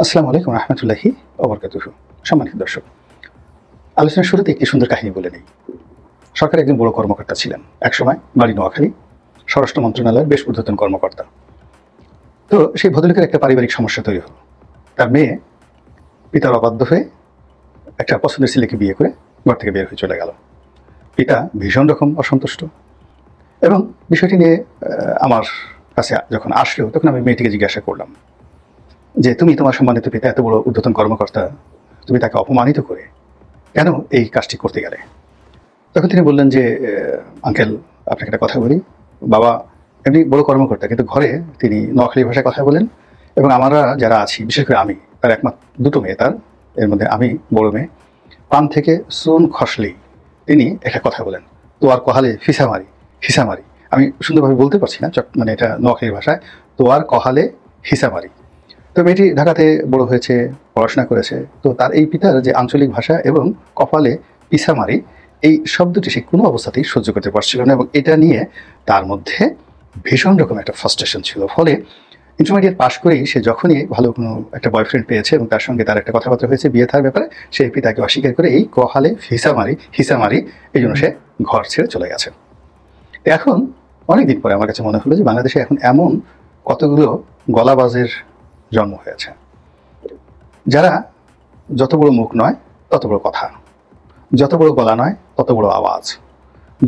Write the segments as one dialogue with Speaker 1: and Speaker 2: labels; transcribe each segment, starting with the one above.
Speaker 1: আসসালামু আলাইকুম রহমতুল্লাহি ওবরকাতুহু। সম্মানিত দর্শক, আলোচনার শুরুতে একটি সুন্দর কাহিনী বলে নেই। সরকারের একজন বড় কর্মকর্তা ছিলেন, একসময় বাড়ি নোয়াখালী, স্বরাষ্ট্র মন্ত্রণালয়ের বেশ ঊর্ধ্বতন কর্মকর্তা। তো সেই ভদ্রলোকের একটা পারিবারিক সমস্যা তৈরি হলো। তার মেয়ে পিতার অবাধ্য হয়ে একটা পছন্দের ছেলেকে বিয়ে করে ঘর থেকে বের হয়ে চলে গেল। পিতা ভীষণ রকম অসন্তুষ্ট এবং বিষয়টি নিয়ে আমার কাছে যখন আসলো তখন আমি মেয়েটিকে জিজ্ঞাসা করলাম যে, তুমি তোমার সম্মানিত পিতা এত বড় ঊর্ধ্বতন কর্মকর্তা, তুমি তাকে অপমানিত করে কেন এই কাজটি করতে গেলে? তখন তিনি বললেন যে, আঙ্কেল, আপনাকে একটা কথা বলি, বাবা এমনি বড় কর্মকর্তা, কিন্তু ঘরে তিনি নোয়াখালী ভাষায় কথা বলেন এবং আমরা যারা আছি, বিশেষ করে আমি, তার একমাত্র দুটো মেয়ে, তার এর মধ্যে আমি বড় মেয়ে, পান থেকে চুন খসলেই তিনি একটা কথা বলেন, তো আর কহালে ফিসামারি হিসামারি। আমি সুন্দরভাবে বলতে পারছি না, মানে এটা নোয়াখালীর ভাষায়, তো আর কহালে হিসামারি। তো মেয়েটি ঢাকাতে বড় হয়েছে, পড়াশোনা করেছে, তো তার এই পিতার যে আঞ্চলিক ভাষা এবং কপালে পিছামারি, এই শব্দটি সে কোনো অবস্থাতেই সহ্য করতে পারছিল না এবং এটা নিয়ে তার মধ্যে ভীষণ রকম একটা ফ্রাস্ট্রেশন ছিল। ফলে ইন্টারমিডিয়েট পাশ করেই সে যখনই ভালো কোনো একটা বয়ফ্রেন্ড পেয়েছে এবং তার সঙ্গে তার একটা কথাবার্তা হয়েছে বিয়ে থার ব্যাপারে, সেই পিতাকে অস্বীকার করে এই কহালে হিসামারি এই জন্য সে ঘর ছেড়ে চলে গেছে। এখন অনেকদিন পরে আমার কাছে মনে হলো যে বাংলাদেশে এখন এমন কতগুলো গলাবাজের জন্ম হয়েছে, যারা যত বড় মুখ নয় তত বড় কথা, যত বড় গলা নয় তত বড় আওয়াজ,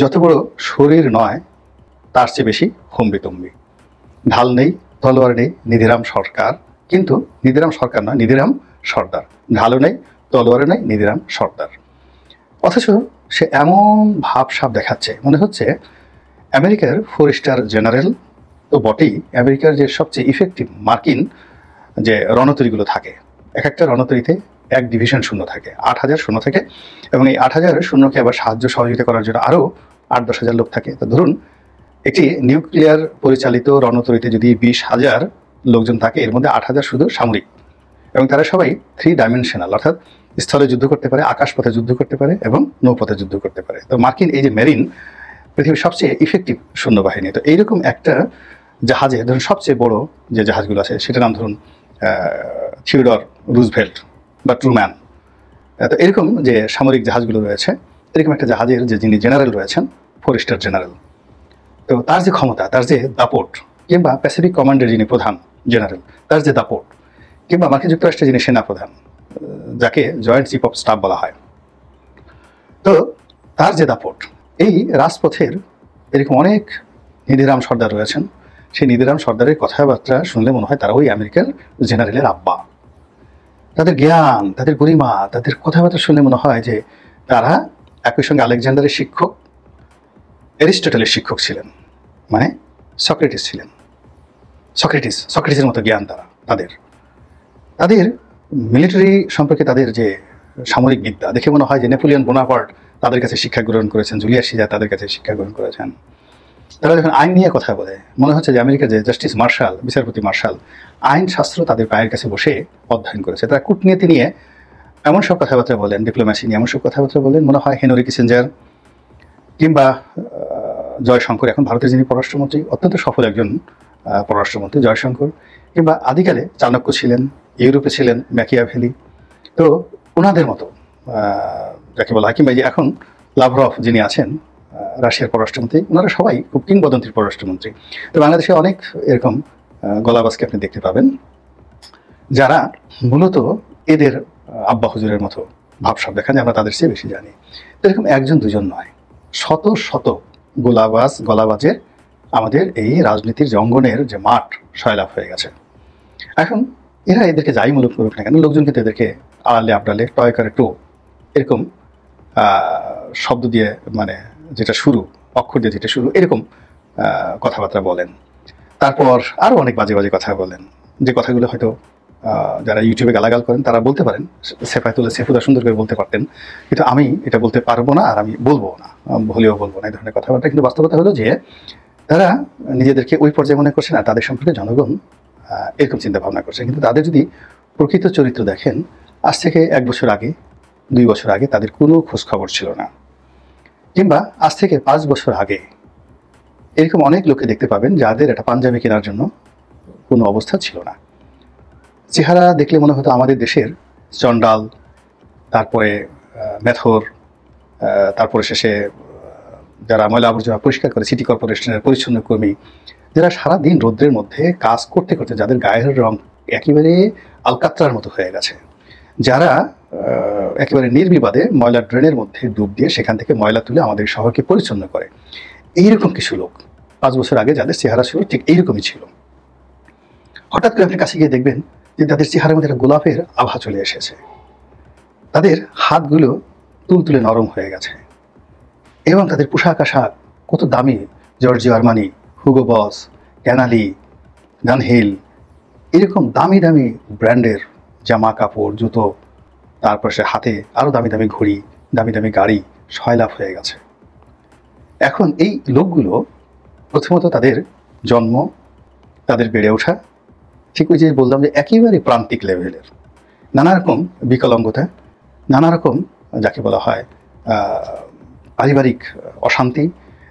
Speaker 1: যত বড় শরীর নয় তার চেয়ে বেশি হম্বিতম্বি। ঢাল নেই, তলোয়ার নেই, নিধিরাম সরকার, কিন্তু নিধিরাম সরকার নয়, নিধিরাম সর্দার। ঢালও নেই, তলোয়ারও নেই, নিধিরাম সর্দার। অথচ সে এমন ভাবসাব দেখাচ্ছে, মনে হচ্ছে আমেরিকার 4 স্টার জেনারেল তো বটেই, আমেরিকার যে সবচেয়ে ইফেক্টিভ মার্কিন যে রণতরীগুলো থাকে, এক একটা রণতরীতে এক ডিভিশন শূন্য থাকে, 8,000 শূন্য থাকে এবং এই 8,000 শূন্যকে আবার সাহায্য সহযোগিতা করার জন্য আরও 8-10 হাজার লোক থাকে। তো ধরুন, একটি নিউক্লিয়ার পরিচালিত রণতরীতে যদি 20,000 লোকজন থাকে, এর মধ্যে 8,000 শুধু সামরিক এবং তারা সবাই 3 ডাইমেনশনাল, অর্থাৎ স্থলে যুদ্ধ করতে পারে, আকাশপথে যুদ্ধ করতে পারে এবং নৌপথে যুদ্ধ করতে পারে। তো মার্কিন এই যে মেরিন, পৃথিবীর সবচেয়ে ইফেক্টিভ সৈন্যবাহিনী। তো এইরকম একটা জাহাজে ধরুন সবচেয়ে বড় যে জাহাজগুলো আছে সেটার নাম ধরুন থিওডর রুজভেল্ট বা ট্রুম্যান। তো এরকম যে সামরিক জাহাজগুলো রয়েছে, এরকম একটা জাহাজের যে যিনি জেনারেল রয়েছেন, 4 স্টার জেনারেল, তো তার যে ক্ষমতা, তার যে দাপট, কিংবা প্যাসিফিক কমান্ডের যিনি প্রধান জেনারেল, তার যে দাপট, কিংবা মার্কিন যুক্তরাষ্ট্রের যিনি সেনাপ্রধান, যাকে জয়েন্ট চিফ অফ স্টাফ বলা হয়, তো তার যে দাপট, এই রাজপথের এরকম অনেক নিধিরাম সর্দার রয়েছেন। সেই নিধিরাম সর্দারের কথাবার্তা শুনলে মনে হয় তারা ওই আমেরিকান জেনারেলের আব্বা। তাদের জ্ঞান, তাদের গরিমা, তাদের কথাবার্তা শুনে মনে হয় যে তারা একই সঙ্গে আলেকজান্ডারের শিক্ষক, অ্যারিস্টটলের শিক্ষক ছিলেন, মানে সক্রেটিস ছিলেন। সক্রেটিসের মতো জ্ঞান তাদের তাদের মিলিটারি সম্পর্কে তাদের যে সামরিক বিদ্যা দেখে মনে হয় যে নেপোলিয়ন বোনাপার্ট তাদের কাছে শিক্ষা গ্রহণ করেছেন, জুলিয়াস সিজার তাদের কাছে শিক্ষা গ্রহণ করেছেন। তারা যখন আইন নিয়ে কথা বলে, মনে হচ্ছে যে আমেরিকার যে জাস্টিস মার্শাল, বিচারপতি মার্শাল, আইন শাস্ত্র তাদের পায়ের কাছে বসে অধ্যয়ন করেছে। তারা কূটনীতি নিয়ে এমন সব কথাবার্তা বলেন, ডিপ্লোম্যাসি নিয়ে এমন সব কথাবার্তা বলেন, মনে হয় হেনরি কিসিঞ্জার কিংবা জয়শঙ্কর, এখন ভারতের যিনি পররাষ্ট্রমন্ত্রী, অত্যন্ত সফল একজন পররাষ্ট্রমন্ত্রী জয়শঙ্কর, কিংবা আদিকালে চাণক্য ছিলেন, ইউরোপে ছিলেন ম্যাকিয়াভেলি, তো ওনাদের মতো যাকে বলা হয়, কিংবা যে এখন লাভরভ যিনি আছেন রাশিয়ার পররাষ্ট্রমন্ত্রী, ওনারা সবাই খুব কিংবদন্তির পররাষ্ট্রমন্ত্রী। তো বাংলাদেশে অনেক এরকম গলাবাজকে আপনি দেখতে পাবেন, যারা মূলত এদের আব্বা হুজুরের মতো ভাবসাব দেখান যে আমরা তাদের চেয়ে বেশি জানি। তো এরকম একজন দুজন নয়, শত শত গলাবাজের আমাদের এই রাজনীতির যে অঙ্গনের যে মাঠ সয়লাভ হয়ে গেছে। এখন এরা এদেরকে যাই মূলক করুক না কেন, লোকজন কিন্তু এদেরকে আড়ালে আবডালে টয় করে টো এরকম শব্দ দিয়ে, মানে যেটা শুরু, অক্ষর দিয়ে যেটা শুরু, এরকম কথাবার্তা বলেন। তারপর আরও অনেক বাজে বাজে কথা বলেন, যে কথাগুলো হয়তো যারা ইউটিউবে গালাগাল করেন তারা বলতে পারেন, সেফুদা সুন্দর করে বলতে পারতেন, কিন্তু আমি এটা বলতে পারবো না, আর আমি বলবো না, ভুলেও বলবো না এই ধরনের কথাবার্তা। কিন্তু বাস্তবতা হলো যে তারা নিজেদেরকে ওই পর্যায়ে মনে করছে না, তাদের সম্পর্কে জনগণ এরকম চিন্তা ভাবনা করছে। কিন্তু তাদের যদি প্রকৃত চরিত্র দেখেন, আজ থেকে 1 বছর আগে, 2 বছর আগে তাদের কোনো খোঁজ খবর ছিল না, কিংবা আজ থেকে 5 বছর আগে এরকম অনেক লোককে দেখতে পাবেন যাদের একটা পাঞ্জাবি কেনার জন্য কোনো অবস্থা ছিল না, চেহারা দেখলে মনে হতো আমাদের দেশের চন্ডাল, তারপরে মেথর, তারপরে শেষে যারা ময়লা আবর্জনা পরিষ্কার করে সিটি কর্পোরেশনের পরিচ্ছন্ন কর্মী, যারা সারাদিন রৌদ্রের মধ্যে কাজ করতে করতে যাদের গায়ের রং একেবারে আলকাত্রার মতো হয়ে গেছে, যারা একেবারে নির্বিবাদে ময়লা ড্রেনের মধ্যে ডুব দিয়ে সেখান থেকে ময়লা তুলে আমাদের শহরকে পরিচ্ছন্ন করে, এইরকম কিছু লোক 5 বছর আগে যাদের চেহারা ছিল ঠিক এইরকমই ছিল। হঠাৎ করে আপনি কাছে গিয়ে দেখবেন যে তাদের চেহারার মধ্যে একটা গোলাপের আভা চলে এসেছে, তাদের হাতগুলো তুলতুলে নরম হয়ে গেছে এবং তাদের পোশাক আশাক কত দামি, জর্জিও আরমানি, হুগো বস, ক্যানালি, ডানহিল, এরকম দামি দামি ব্র্যান্ডের জামা কাপড়, জুতো, তারপর সে হাতে আরও দামি দামি ঘড়ি, দামি দামি গাড়ি সয়লাভ হয়ে গেছে। এখন এই লোকগুলো প্রথমত তাদের জন্ম, তাদের বেড়ে ওঠা ঠিক ওই যে বললাম যে একেবারে প্রান্তিক লেভেলের, নানা রকম বিকলাঙ্গতা, নানা রকম যাকে বলা হয় পারিবারিক অশান্তি,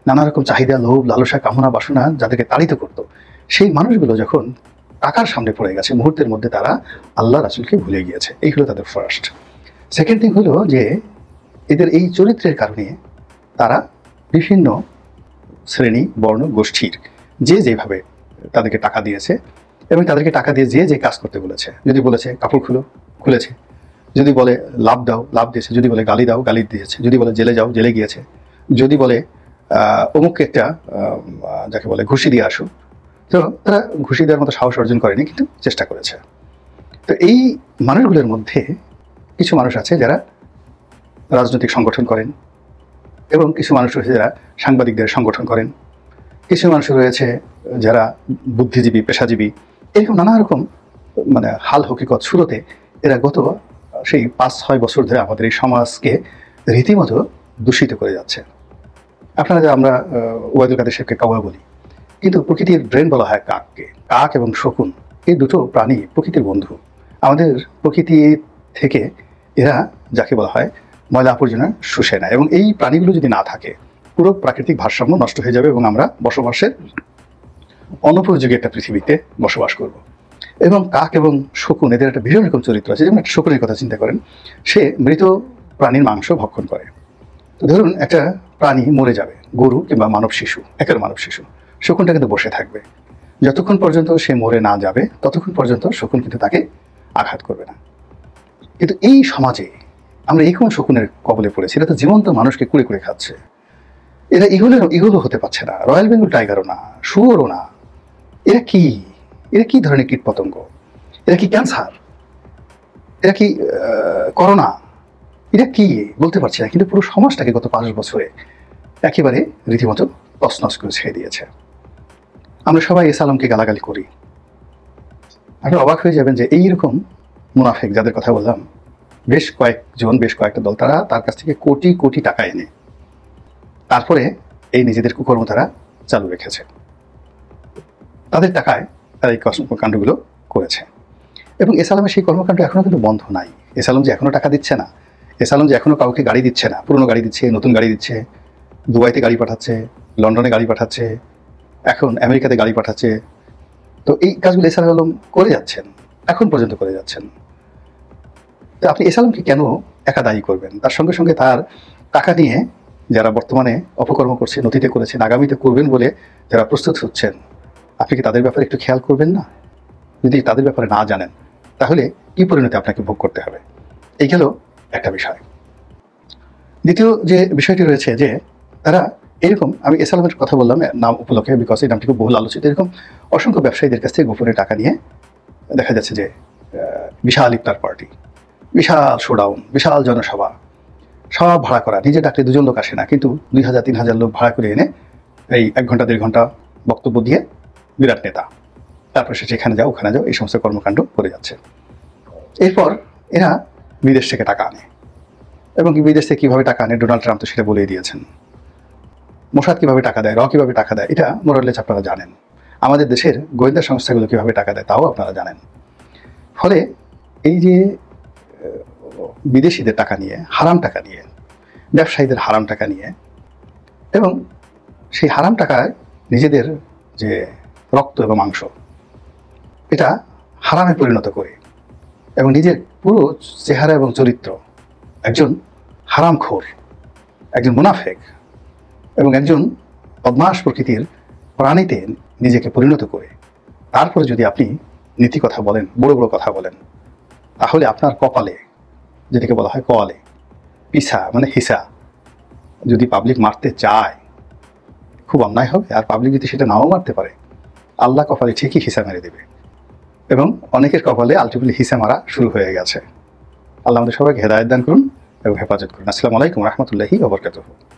Speaker 1: নানা রকম চাহিদা, লোভ, লালসা, কামনা, বাসনা যাদেরকে তাড়িত করতো, সেই মানুষগুলো যখন টাকার সামনে পড়ে গেছে মুহূর্তের মধ্যে তারা আল্লাহ রাসূলকে ভুলে গিয়েছে। এই হলো তাদের ফার্স্ট। সেকেন্ড থিং হলো যে এদের এই চরিত্রের কারণে তারা বিভিন্ন শ্রেণী, বর্ণ, গোষ্ঠীর যে যেভাবে তাদেরকে টাকা দিয়েছে এবং তাদেরকে টাকা দিয়ে যে যে কাজ করতে বলেছে, যদি বলেছে কাপড় খুলো, খুলেছে, যদি বলে লাভ দাও, লাভ দিয়েছে, যদি বলে গালি দাও, গালি দিয়েছে, যদি বলে জেলে যাও, জেলে গিয়েছে, যদি বলে অমুককে একটা যাকে বলে ঘুষি দিয়ে আসো, তো তারা ঘুষি দেওয়ার মতো সাহস অর্জন করেনি, কিন্তু চেষ্টা করেছে। তো এই মানুষগুলোর মধ্যে কিছু মানুষ আছে যারা রাজনৈতিক সংগঠন করেন এবং কিছু মানুষ রয়েছে যারা সাংবাদিকদের সংগঠন করেন, কিছু মানুষ রয়েছে যারা বুদ্ধিজীবী, পেশাজীবী, এরকম নানা রকম মানে হাল হকিকত শুরুতে এরা গত সেই 5-6 বছর ধরে আমাদের এই সমাজকে রীতিমতো দূষিত করে যাচ্ছে। আপনারা যে আমরা ওয়াইদুল কাদের সাহেবকে কাওয়া বলি, কিন্তু প্রকৃতির ব্রেন বলা হয় কাককে। কাক এবং শকুন এই দুটো প্রাণী প্রকৃতির বন্ধু। আমাদের প্রকৃতি থেকে এরা যাকে বলা হয় ময়লা আবর্জনা শুষে নেয় এবং এই প্রাণীগুলো যদি না থাকে পুরো প্রাকৃতিক ভারসাম্য নষ্ট হয়ে যাবে এবং আমরা বসবাসের অনুপযোগী একটা পৃথিবীতে বসবাস করব। এবং কাক এবং শকুন এদের একটা ভীষণ রকম চরিত্র আছে। যেমন একটা শকুনের কথা চিন্তা করেন, সে মৃত প্রাণীর মাংস ভক্ষণ করে। তো ধরুন একটা প্রাণী মরে যাবে, গরু কিংবা মানব শিশু, একের মানব শিশু, শকুনটা কিন্তু বসে থাকবে যতক্ষণ পর্যন্ত সে মরে না যাবে, ততক্ষণ পর্যন্ত শকুন কিন্তু তাকে আঘাত করবে না। কিন্তু এই সমাজে আমরা এই কোন শকুনের কবলে পড়েছি? এরা তো জীবন্ত মানুষকে কুড়ে কুড়ে খাচ্ছে। এরা ইগলও হতে পারছে না, রয়্যাল বেঙ্গল টাইগারও না, শুয়োরও না। এরা কি? এরা কি ধরনের কীট পতঙ্গ? এরা কি ক্যান্সার? এরা কি করোনা? এরা কি বলতে পারছি না, কিন্তু পুরো সমাজটাকে গত 5 বছরে একেবারে রীতিমতো তছনছ করে ছেড়ে দিয়েছে। আমরা সবাই এস আলমকে গালাগালি করি। আপনি অবাক হয়ে যাবেন যে এইরকম মুনাফেক যাদের কথা বললাম, বেশ কয়েকজন, বেশ কয়েকটা দল, তারা তার কাছ থেকে কোটি কোটি টাকা এনে তারপরে এই নিজেদের কুকর্ম তারা চালু রেখেছে। তাদের টাকায় তারা এই কর্মকাণ্ডগুলো করেছে এবং এস আলমের সেই কর্মকাণ্ড এখনও কিন্তু বন্ধ নাই। এস আলম যে এখনও টাকা দিচ্ছে না, এস আলম যে এখনও কাউকে গাড়ি দিচ্ছে না, পুরনো গাড়ি দিচ্ছে, নতুন গাড়ি দিচ্ছে, দুবাইতে গাড়ি পাঠাচ্ছে, লন্ডনে গাড়ি পাঠাচ্ছে, এখন আমেরিকাতে গাড়ি পাঠাচ্ছে। তো এই কাজগুলো এস আলম করে যাচ্ছেন, এখন পর্যন্ত করে যাচ্ছেন। তো আপনি এস আলমকে কেন একা দায়ী করবেন? তার সঙ্গে সঙ্গে তার টাকা নিয়ে যারা বর্তমানে অপকর্ম করছে, অতীতে করেছেন, আগামীতে করবেন বলে যারা প্রস্তুত হচ্ছেন, আপনি কি তাদের ব্যাপারে একটু খেয়াল করবেন না? যদি তাদের ব্যাপারে না জানেন তাহলে কি পরিণতি আপনাকে ভোগ করতে হবে? এই গেল একটা বিষয়। দ্বিতীয় যে বিষয়টি রয়েছে যে তারা এরকম, আমি এস আলমের কথা বললাম নাম উপলক্ষে, বিকজ এই নামটি খুব বহুল আলোচিত, এরকম অসংখ্য ব্যবসায়ীদের কাছ থেকে গোপনে টাকা নিয়ে দেখা যাচ্ছে যে বিশাল ইফতার পার্টি, বিশাল শোডাউন, বিশাল জনসভা, সব ভাড়া করা, নিজে ডাকলে 2জন লোক আসে না, কিন্তু 2000-3000 লোক ভাড়া করে এনে এই 1 ঘন্টা 1.5 ঘন্টা বক্তব্য দিয়ে বিরাট নেতা, তারপর সে যেখানে যাও ওখানে যাও, এই সমস্ত কর্মকাণ্ড করে যাচ্ছে। এরপর এরা বিদেশ থেকে টাকা আনে এবং বিদেশ থেকে কীভাবে টাকা আনে ডোনাল্ড ট্রাম্প তো সেটা বলেই দিয়েছেন। মোসাদ কীভাবে টাকা দেয়, কীভাবে টাকা দেয়, এটা মোরালেজ আপনারা জানেন। আমাদের দেশের গোয়েন্দা সংস্থাগুলো কীভাবে টাকা দেয় তাও আপনারা জানেন। ফলে এই যে বিদেশিদের টাকা নিয়ে, হারাম টাকা নিয়ে, ব্যবসায়ীদের হারাম টাকা নিয়ে এবং সেই হারাম টাকায় নিজেদের যে রক্ত এবং মাংস, এটা হারামে পরিণত করে এবং নিজের পুরো চেহারা এবং চরিত্র একজন হারামখোর, একজন মুনাফেক এবং একজন বদমাশ প্রকৃতির প্রাণীতে নিজেকে পরিণত করে তারপরে যদি আপনি নীতি কথা বলেন, বড় বড় কথা বলেন, তাহলে আপনার কপালে, যেটাকে বলা হয় কপালে পিসা মানে হিসা, যদি পাবলিক মারতে চায় খুব অন্যায় হবে। আর পাবলিক যদি সেটা নাও মারতে পারে, আল্লাহ কপালে ঠিকই হিসা মেরে দেবে। এবং অনেকের কপালে আলটিমেটলি হিসা মারা শুরু হয়ে গেছে। আল্লাহ আমাদের সবাইকে হেদায়েত দান করুন এবং হেফাজত করুন। আসসালামু আলাইকুম রহমতুল্লাহি ওয়া বারাকাতুহু।